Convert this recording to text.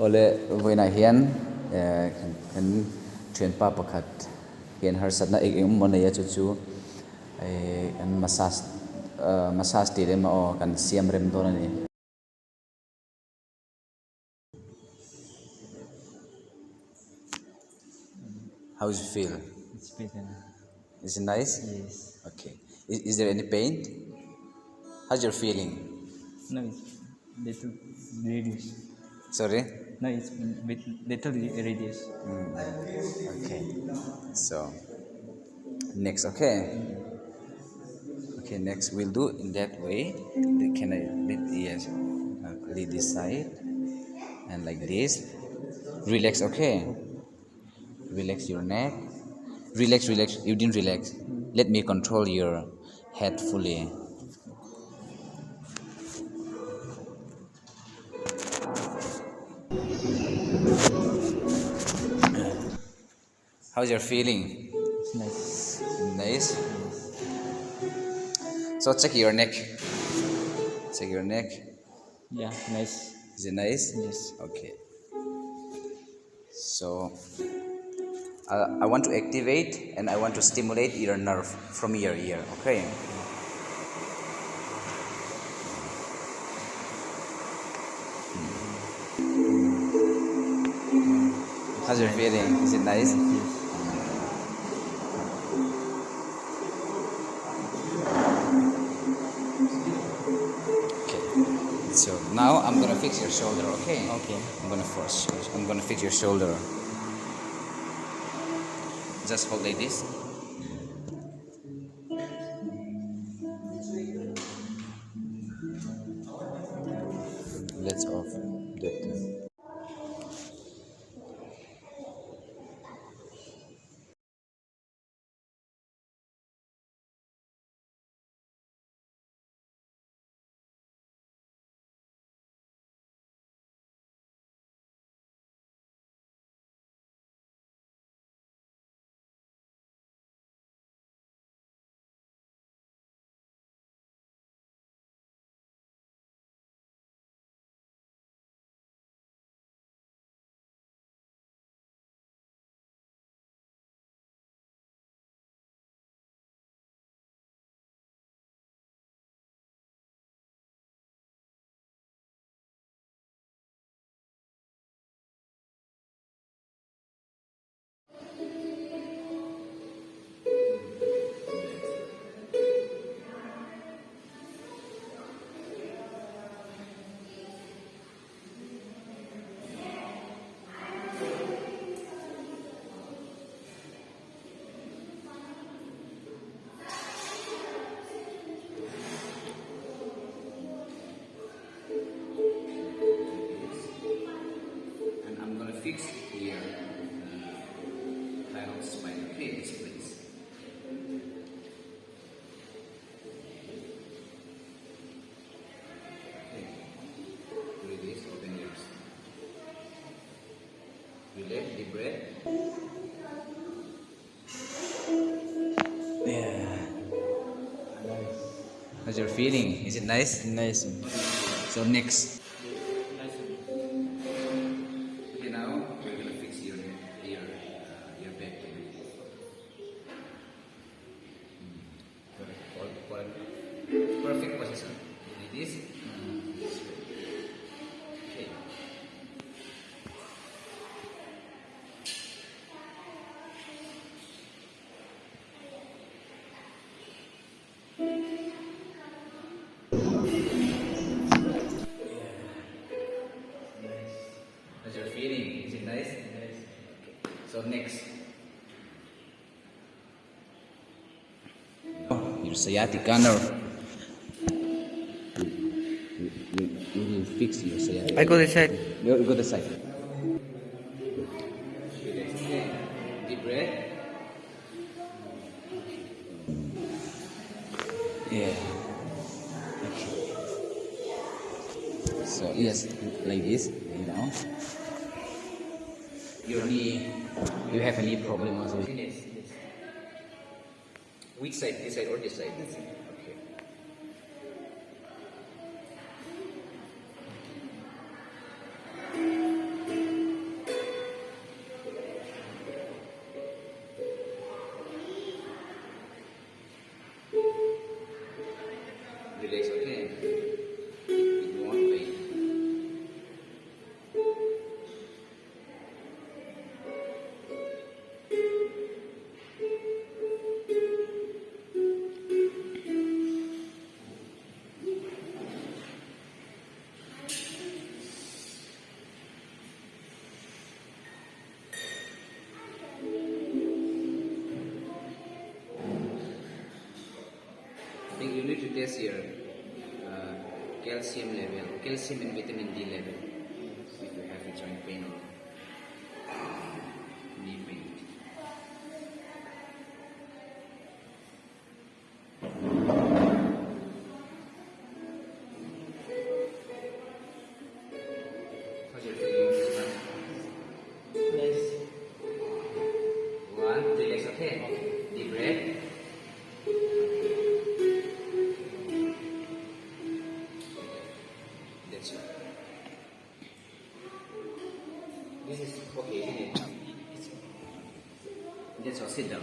ole voina hian kan train pa pakhat hian har satna ek mona ya chu an massage ti rem o kan siam rem don ani. How does it feel? It's better. Is it nice? Yes. Okay. Is there any pain? How's your feeling? No, it's little reduced. Sorry? No, it's little reduced. Okay. So next, okay. Okay, next we'll do in that way. Can I lead? Yes. Lead this side and like this. Relax, okay. Relax your neck. Relax, relax. You didn't relax. Let me control your head fully. How's your feeling? It's nice. Nice. Yes. So check your neck. Check your neck. Yeah, nice. Is it nice? Yes. Okay. So I want to activate and I want to stimulate your nerve from your ear. Okay. How's your feeling? Is it nice? Yes. Okay. So now I'm gonna fix your shoulder. Okay. Okay. I'm gonna fix your shoulder. Just hold like this. Let's off that. And I'm gonna fix here thyroid spine. Okay, this place. Okay. Release, open ears. Relax, deep breath. Yeah. How's your feeling? Is it nice? Nice. So next. Nice. Okay, now we're gonna fix your back. Perfect position. Like this. Okay. How's your feeling? Is it nice? Nice. So next. Your sciatica nerve. We will fix your sciatica. I go this side. Go this side. Deep breath. Yeah. Okay. So yes, like this. You know. Your knee. You have a knee problem also. Yes. Yes. Which side? This side or this side? This side. Okay. to test your calcium level, calcium and vitamin D level. If you have a joint pain or knee pain. How's your feeling this one? Nice. One, relax, okay? Deep breath. That's right. This is okay, isn't it? That's all, sit down.